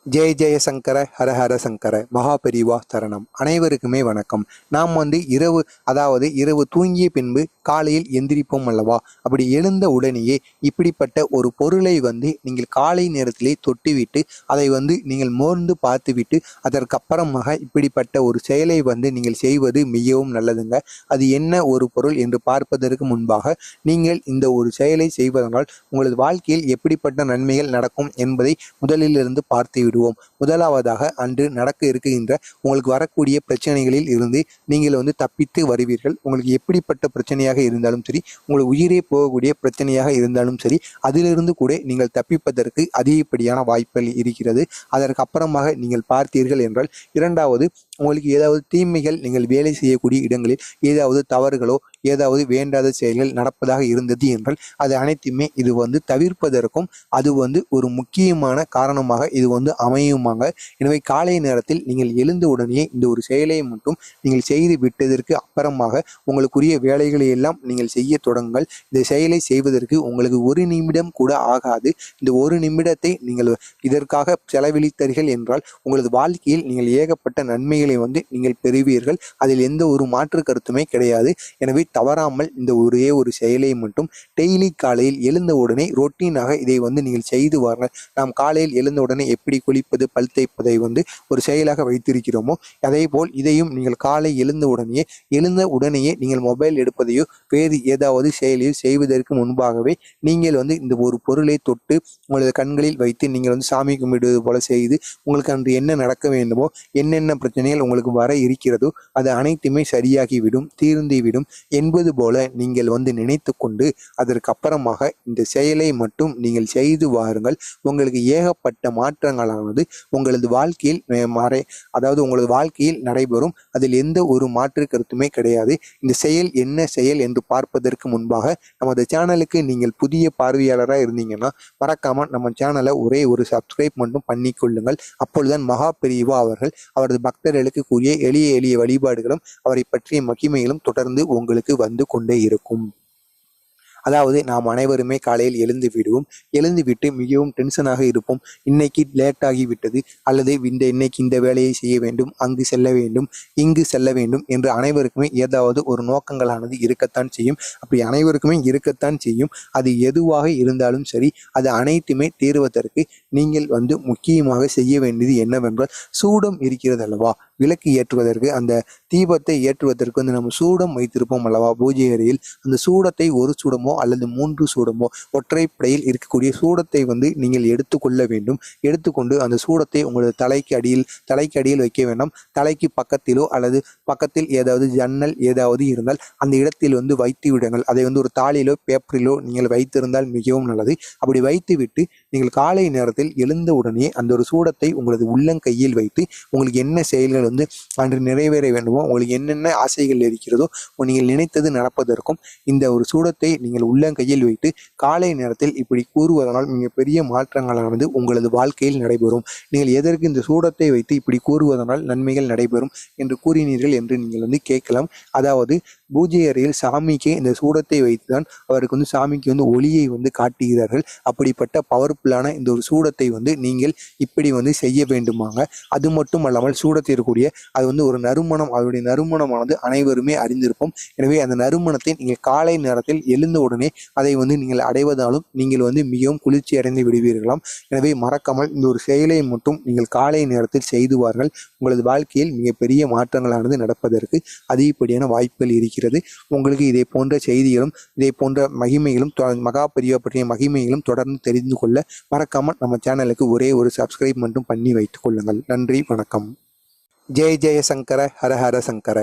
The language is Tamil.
ஜெய ஜெய சங்கர ஹர ஹர சங்கர மகாபெரிவா தரணம். அனைவருக்குமே வணக்கம். நாம் இரவு இரவு தூங்கிய பின்பு காலையில் எந்திரிப்போம் அல்லவா? அப்படி எழுந்த உடனேயே இப்படிப்பட்ட ஒரு பொருளை நீங்கள் காலை நேரத்திலே தொட்டுவிட்டு அதை நீங்கள் மோர்ந்து பார்த்துவிட்டு அதற்கப்புறமாக இப்படிப்பட்ட ஒரு செயலை நீங்கள் செய்வது மிகவும் நல்லதுங்க. அது என்ன ஒரு பொருள் என்று பார்ப்பதற்கு முன்பாக நீங்கள் இந்த ஒரு செயலை செய்வதனால் உங்களது வாழ்க்கையில் எப்படிப்பட்ட நன்மைகள் நடக்கும் என்பதை முதலிலிருந்து பார்த்து விடுவோம். முதலாவதாக அன்று நடக்க இருக்கின்ற உங்களுக்கு வரக்கூடிய பிரச்சனைகளில் இருந்து நீங்கள் தப்பித்து வருவீர்கள். உங்களுக்கு எப்படிப்பட்ட பிரச்சனையாக இருந்தாலும் சரி, உங்களுக்கு உயிரே போகக்கூடிய பிரச்சனையாக இருந்தாலும் சரி, அதிலிருந்து கூட நீங்கள் தப்பிப்பதற்கு அதிகப்படியான வாய்ப்புகள் இருக்கிறது. அதற்கு அப்புறமாக நீங்கள் பார்த்தீர்கள் என்றால், இரண்டாவது உங்களுக்கு ஏதாவது தீமைகள் நீங்கள் வேலை செய்யக்கூடிய இடங்களில் ஏதாவது தவறுகளோ ஏதாவது வேண்டாத செயல்கள் நடப்பதாக இருந்தது என்றால் அது அனைத்துமே இது தவிர்ப்பதற்கும் அது ஒரு முக்கியமான காரணமாக இது அமையுமாங்க. எனவே காலை நேரத்தில் நீங்கள் எழுந்த உடனே இந்த ஒரு செயலை மட்டும் நீங்கள் செய்து விட்டதற்கு அப்புறமாக உங்களுக்குரிய வேலைகளை எல்லாம் நீங்கள் செய்ய தொடங்குங்கள். இந்த செயலை செய்வதற்கு உங்களுக்கு ஒரு நிமிடம் கூட ஆகாது. இந்த ஒரு நிமிடத்தை நீங்கள் இதற்காக செலவழித்தீர்கள் என்றால் உங்களது வாழ்க்கையில் நீங்கள் ஏகப்பட்ட நன்மைகளை நீங்கள் பெறுவீர்கள். அதில் எந்த ஒரு மாற்று கருத்துமே கிடையாது. எனவே தவறாமல் இந்த ஒரே ஒரு செயலை மட்டும் டெய்லி காலையில் எழுந்த உடனே ரொட்டீனாக இதை நீங்கள் செய்து வாருங்கள். நாம் காலையில் எழுந்த உடனே எப்படி குளிப்பது, பல் தேய்ப்பதை ஒரு செயலாக வைத்திருக்கிறோமோ அதே போல் இதையும் நீங்கள் காலை எழுந்த உடனேயே நீங்கள் மொபைல் எடுப்பதையோ வேறு ஏதாவது செயலையோ செய்வதற்கு முன்பாகவே நீங்கள் இந்த ஒரு பொருளை தொட்டு உங்களது கண்களில் வைத்து நீங்கள் சாமி கும்பிடுவது போல செய்து உங்களுக்கு அன்று என்ன நடக்க வேண்டுமோ, என்னென்ன பிரச்சனைகள் உங்களுக்கு வர இருக்கிறதோ அது அனைத்துமே சரியாகிவிடும், தீர்ந்துவிடும் என்பது போல நீங்கள் நினைத்து கொண்டு அதற்கு அப்புறமாக இந்த செயலை மட்டும் நீங்கள் செய்து வாருங்கள். உங்களுக்கு ஏகப்பட்ட மாற்றங்களானது உங்களது வாழ்க்கையில் உங்களது வாழ்க்கையில் நடைபெறும். அதில் எந்த ஒரு மாற்று கருத்துமே கிடையாது. இந்த செயல் என்ன செயல் என்று பார்ப்பதற்கு முன்பாக நமது சேனலுக்கு நீங்கள் புதிய பார்வையாளராக இருந்தீங்கன்னா மறக்காம நம்ம சேனலை ஒரே ஒரு சப்ஸ்கிரைப் மட்டும் பண்ணிக்கொள்ளுங்கள். அப்பொழுதுதான் மகாபெரிவா அவர்கள் அவரது பக்தர்களுக்கு கூறிய எளிய எளிய வழிபாடுகளும் அவரை பற்றிய மகிமைகளும் தொடர்ந்து உங்களுக்கு வந்து கொண்டே இருக்கும். நாம் அனைவருமே காலையில் எழுந்து விட்டு மிகவும் டென்ஷனாக இருப்போம். இன்னைக்கு லேட் ஆகிவிட்டது, அல்லது இன்னைக்கு இந்த வேலையை செய்ய வேண்டும், அங்கு செல்ல வேண்டும், இங்கு செல்ல வேண்டும் என்று அனைவருக்குமே ஏதாவது ஒரு நோக்கங்களானது இருக்கத்தான் செய்யும். அப்படி அனைவருக்குமே இருக்கத்தான் செய்யும். அது எதுவாக இருந்தாலும் சரி, அது அனைத்துமே தீர்வதற்கு நீங்கள் முக்கியமாக செய்ய வேண்டியது என்னவென்றால், சூடம் இருக்கிறது அல்லவா, விளக்கு ஏற்றுவதற்கு அந்த தீபத்தை ஏற்றுவதற்கு நம்ம சூடம் வைத்திருப்போம் அல்லவா பூஜை அறையில். அந்த சூடத்தை ஒரு சூடமோ அல்லது 3 சூடமோ ஒற்றைப்படையில் இருக்கக்கூடிய சூடத்தை நீங்கள் எடுத்துக்கொள்ள வேண்டும். எடுத்துக்கொண்டு அந்த சூடத்தை உங்களது தலைக்கு அடியில் வைக்க வேண்டாம். தலைக்கு பக்கத்திலோ அல்லது பக்கத்தில் ஏதாவது ஜன்னல் ஏதாவது இருந்தால் அந்த இடத்தில் வைத்து விடுங்கள். அதை ஒரு தாளிலோ பேப்பரிலோ நீங்கள் வைத்திருந்தால் மிகவும் நல்லது. அப்படி வைத்துவிட்டு நீங்கள் காலை நேரத்தில் எழுந்த உடனே அந்த ஒரு சூடத்தை உங்களது உள்ளங்கையில் வைத்து உங்களுக்கு என்ன செயல்கள் அன்று நிறைவேற வேண்டுமோ, உங்களுக்கு என்னென்ன ஆசைகள் இருக்கிறதோ நீங்கள் நினைத்தது நடப்பதற்கும் இந்த ஒரு சூடத்தை நீங்கள் உள்ளங்கையில் வைத்து காலை நேரத்தில் இப்படி கூறுவதனால் மிகப்பெரிய மாற்றங்களானது உங்களது வாழ்க்கையில் நடைபெறும். நீங்கள் எதற்கு இந்த சூடத்தை வைத்து இப்படி கூறுவதனால் நன்மைகள் நடைபெறும் என்று கூறினீர்கள் என்று நீங்கள் கேட்கலாம். அதாவது பூஜை அறையில் சாமிக்கு இந்த சூடத்தை வைத்துதான் அவருக்கு சாமிக்கு ஒளியை காட்டுகிறார்கள். அப்படிப்பட்ட பவர்ஃபுல்லான இந்த ஒரு சூடத்தை நீங்கள் இப்படி செய்ய வேண்டுமாங்க. அது மட்டும் அல்லாமல் சூடத்திற்குரிய அது ஒரு நறுமணம், அதனுடைய நறுமணமானது அனைவருமே அறிந்திருப்போம். எனவே அந்த நறுமணத்தை நீங்கள் காலை நேரத்தில் எழுந்த உடனே அதை நீங்கள் அடைவதாலும் நீங்கள் மிகவும் குளிர்ச்சி அடைந்து விடுவீர்களாம். எனவே மறக்காமல் இந்த ஒரு செயலை மட்டும் நீங்கள் காலை நேரத்தில் செய்துவார்கள். உங்களது வாழ்க்கையில் மிகப்பெரிய மாற்றங்களானது நடப்பதற்கு அதிகப்படியான வாய்ப்புகள் இருக்கிறது. உங்களுக்கு இதே போன்ற செய்திகளும் இதே போன்ற மகிமைகளும் மகாபெரிவா பற்றிய மகிமைகளும் தொடர்ந்து தெரிந்து கொள்ள மறக்காமல் நம்ம சேனலுக்கு ஒரே ஒரு சப்ஸ்கிரைப் மட்டும் பண்ணி வைத்துக் கொள்ளுங்கள். நன்றி, வணக்கம். ஜெய ஜெய சங்கர ஹர ஹர சங்கர.